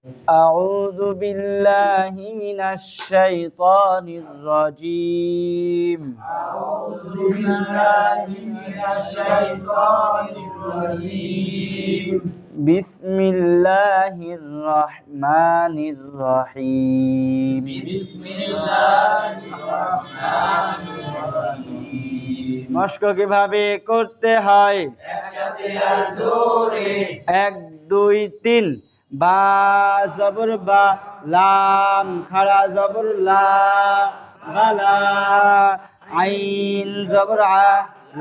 أعوذ بالله من الشيطان الرجيم. أعوذ بالله من الشيطان الرجيم. بسم الله الرحمن الرحيم. بسم الله الرحمن الرحيم. মস্ক কিভাবে করতে হয়? একসাথে আর জোরে। 1 2 3 বা জবর বা, লাম খাড়া জবর লা, বালা। আইন জবর আ,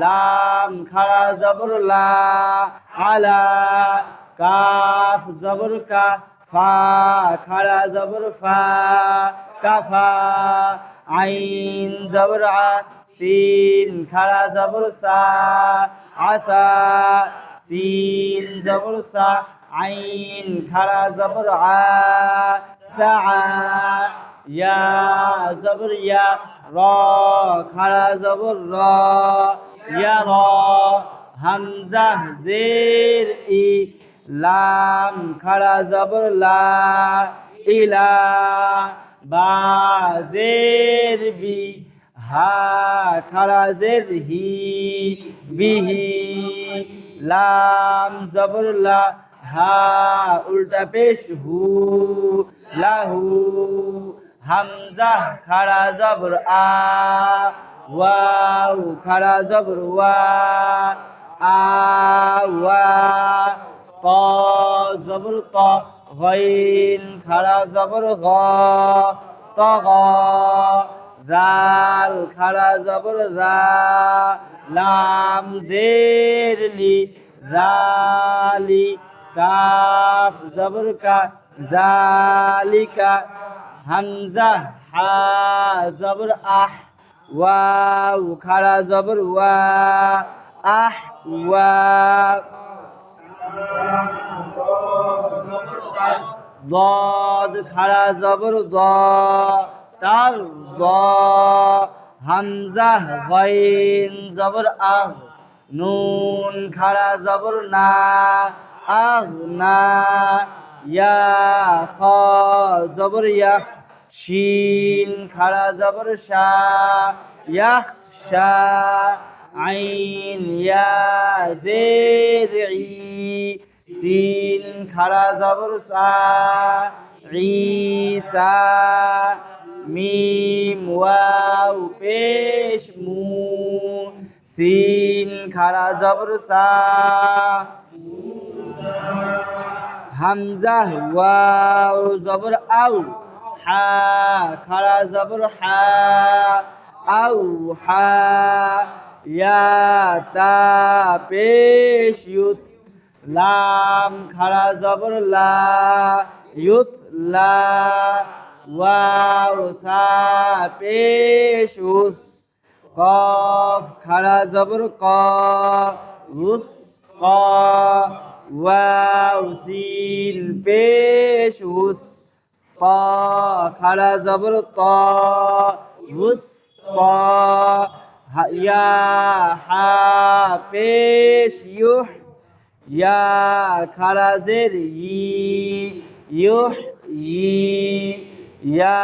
লাম খাড়া জবর লা, আলা। কাফ জবর কা, ফা খাড়া জবর ফা, কাফা। আইন জবর আ, সিন খাড়া জবর সা, আসা। সিন জবর সা, আইন খাড়া জবর আ, সা। ইয়া জবর ইয়া, র খাড়া জবর র, ইয়া র। হামজা জের ই, লাম খাড়া জবর লা, ইলা। বা জের বি, হা খাড়া জের হি, বিহি। লাম জবর লা, হা উল্টা পেশ হু, লাহু। হামজা খাড়া জবর আ, ওয়াও খাড়া জবর ওয়া, আওয়া। ত জবর ত, গইন খাড়া জবর গ, তগ। জাল খাড়া জবর জা, লাম জের লি, জালি। কাফ জবর কা, জালিকা। হামজা হা জবর আহ, ওয়াও খাড়া জবর ওয়া, আহ ওয়া। ضاد খাড়া জবর দ, তার দ। হামজা গাইন জবর আগ, নুন খাড়া জবর না, আগ না। ইয়া খ জবর ইয়াখ, শিন খাড়া জবর শা, ইয়াখ শা। আইন ইয়া জের ই, সিন খাড়া জবর সা, ঈসা। মিম ওয়াও পেশ মু, সিন খাড়া জবর সা। হামজা ওয়াও জবর আউ, হা খাড়া জবর হা, আউ হা। ইয়া তা পেশ ইউত, লাম খাড়া জবর লা, ইউতলা। ওয়াও সা পেশ উস, কফ খাড়া জবর ক, উস ক। ওয়াও সিন পেশ উস, ত খাড়া জবর ত, উস ত। ইয়া হা পেশ ইউহ, ইয়া খাড়া জের ই, ইউহ ই। ইয়া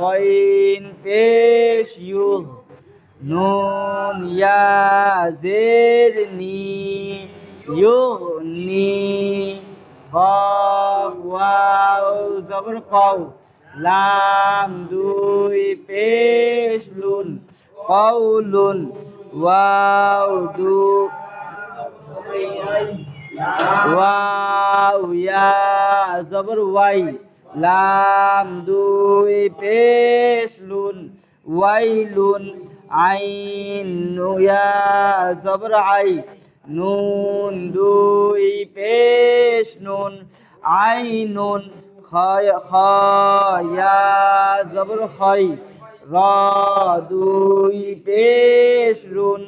গাইন পেশ ইউহ, নুন ইয়া জের নি, ইউগনি। কফ ওয়াও জবর কও, লাম দুই পেশ লুন, কওলুন। ওয়াও দু, ওয়াও ইয়া জবর ওয়াই, লাম দুই পেশ লুন, ওয়াইলুন। আইন ইয়া জবর আই, নুন দুই পেশ নুন, আইনুন। খ ইয়া জবর খই, র দুই পেশ রুন,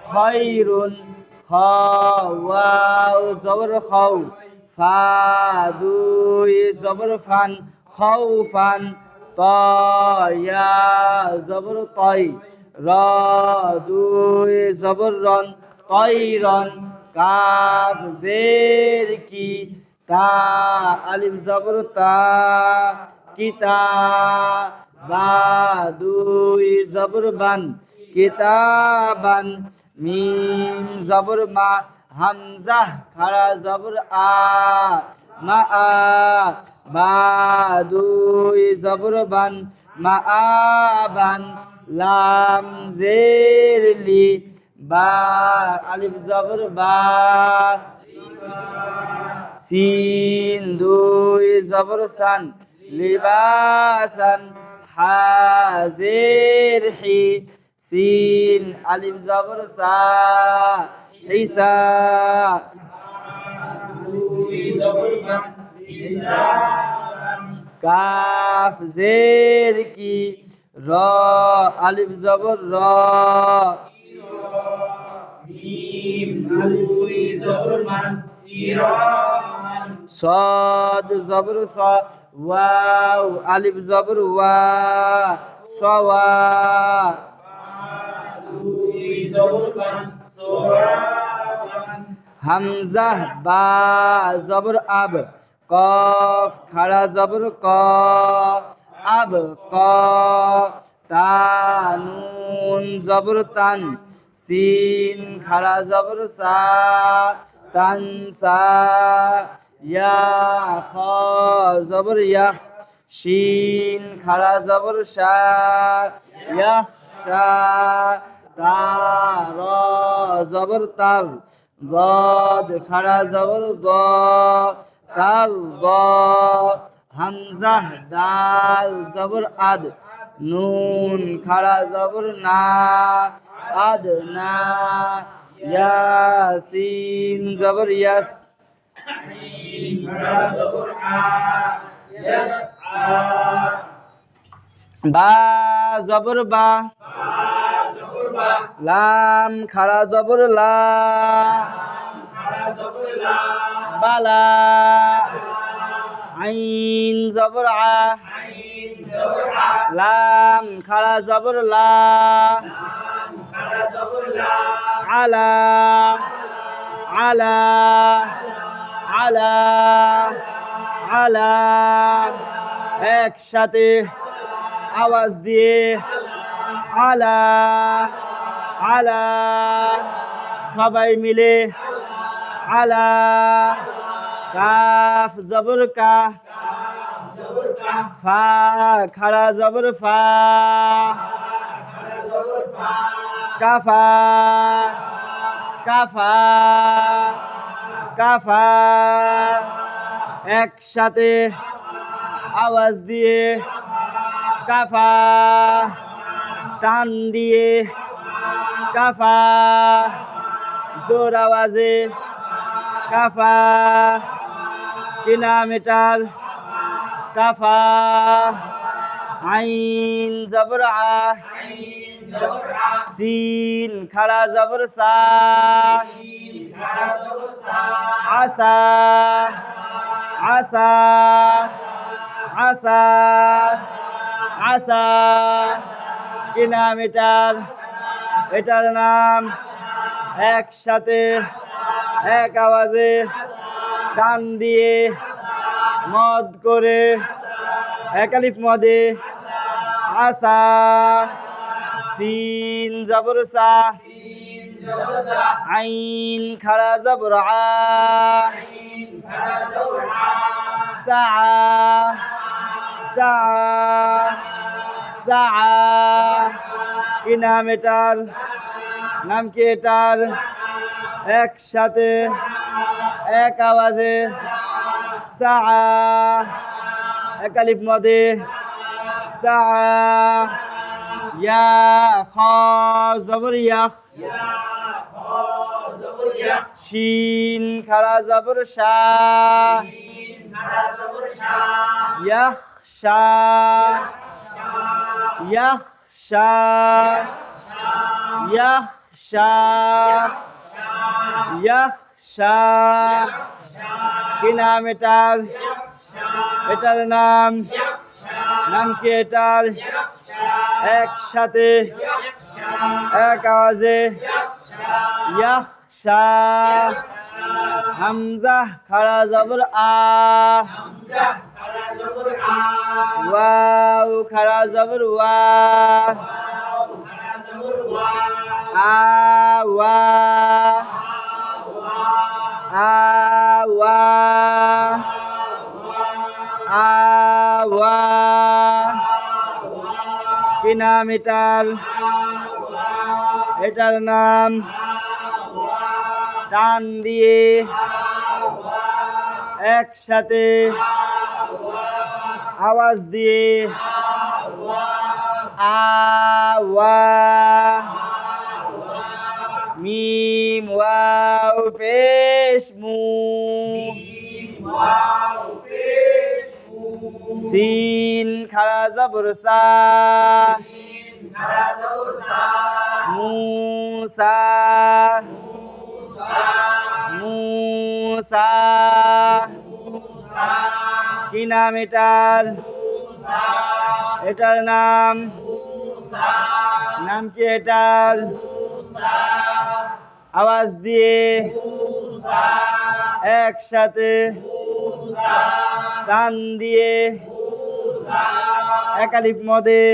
খৈরুন। খ ওয়াও জবর খৌ, ফা দুই জবর ফান, খৌফান। ত ইয়া জবর তই, র দুই জবর রন, তৈরন। কাফ জের কি, তা আলিফ জবর তা কিতা বা দুই জবর বান কিতাবান মিম জবর মা হামজা খারা জবর আ মা আ বা দুই জবর বান মা আবান লাম জের লি বা আলিফ জবর বা সিন দুই জবর সান লিবাসান হাজির হি সিন আলিফ জবর সা হিসা কাফ জের কি র আলিফ জবর র صاد زبر صا واو ألف زبر وا صوا همزة با زبر أب قاف خرا زبر قا أب قا تا نون زبر تن سين خرا زبر سا تنسا يا خا زبر يخ شين خرا زبر شا يخشى تا را زبر تر ضاد خرا زبر ضا تر ضا همزة دال زبر أد نون خرا زبر نا أدنا ياسين زبر يس با زبر با লাম খারা জবর লা বালা আইন জবর আ লাম খারা জবর লা আলা আলা আলা আলা একসাথে আওয়াজ দিয়ে আলা আলা সবাই মিলে আলা কাফ জবর কা ফা খারা জবর ফা কাফা কাফা কাফা একসাথে আওয়াজ দিয়ে কাফা টান দিয়ে কাফা জোর আওয়াজে কাফা কিলোমিটার কাফা আইন জবর আ সিন খাড়া জবর সা আসা আসা আসা আসা কিলোমিটার এটার নাম একসাথে এক আওয়াজে টান দিয়ে মদ করে একালিফ মদে আসা সিন জবর সা আইন খাড়া জবর আ সা সা সা কি নাম এটার নাম কি এটার একসাথে এক আওয়াজে সা একালিফ মদে সা ইয়া খা জবর ইয়াখ শিন খাড়া জবর শা ইয়াখশা ইয়াখশা ইয়াখশা ইয়াখশা কি নাম এটার এটার নাম নাম কি এটার একসাথে এক আওয়াজে ইয়াখশা হামজা খাড়া জবর আ হামজা খাড়া জবর আ ওয়াও খাড়া জবর ওয়া ওয়াও খাড়া জবর ওয়া আ ওয়া আ ওয়া আ ওয়া কি নাম এটার? এটার নাম টান দিয়ে একসাথে আওয়াজ দিয়ে আ ওয়া মিম ওয়াও পেশ মু ওয়াও পেশ মু সিন খাড়া জবর সা খাড়া জবর সা মুসা মুসা কি নাম এটার? এটার নাম নাম কি এটার? আওয়াজ দিয়ে একসাথে টান দিয়ে একালিপ মদে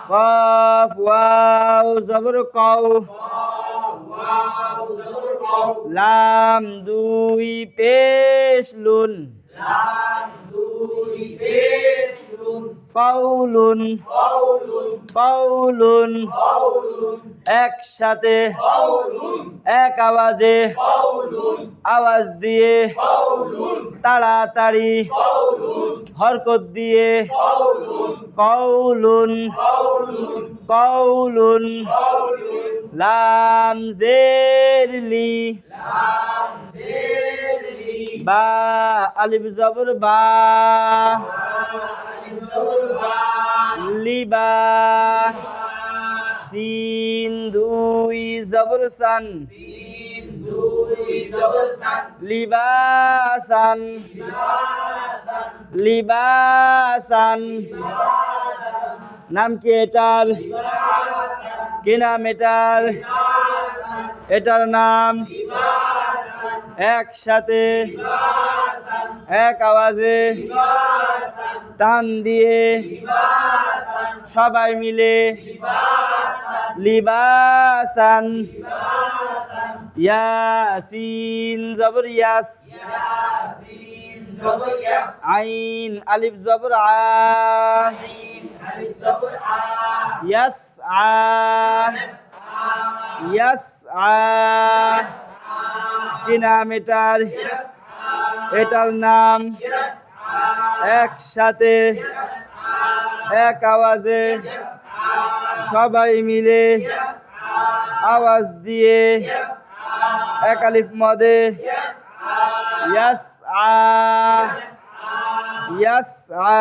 কফ ওয়াও জবর কও লাম দুই পেশ লুন লাম দুই পেশ লুন কওলুন কওলুন কওলুন কওলুন একসাথে কওলুন এক আওয়াজে কওলুন আওয়াজ দিয়ে কওলুন তাড়াতাড়ি কওলুন হরকত দিয়ে কওলুন কওলুন কওলুন কওলুন কওলুন লাম জের লি লাম জেরলি বা আলিফ জবর বা আলিফ জবর বা লিবা সিন দুই জবর সান সিন দুই জবর সান লিবাসান লিবাসান লিবাসান নাম কি এটার? কি নাম এটার? এটার নাম একসাথে এক আওয়াজে টান দিয়ে সবাই মিলে লিবাসান ইয়াসিন জবর ইয়াস ইয়াসিন জবর ইয়াস আইন আলিফ জবর আ আইন আলিফ জবর আ ইয়াসআ ইয়াসআ কি নাম এটার? এটার নাম একসাথে এক আওয়াজে সবাই মিলে আওয়াজ দিয়ে একালিফ মদে ইয়াসআ ইয়াসআ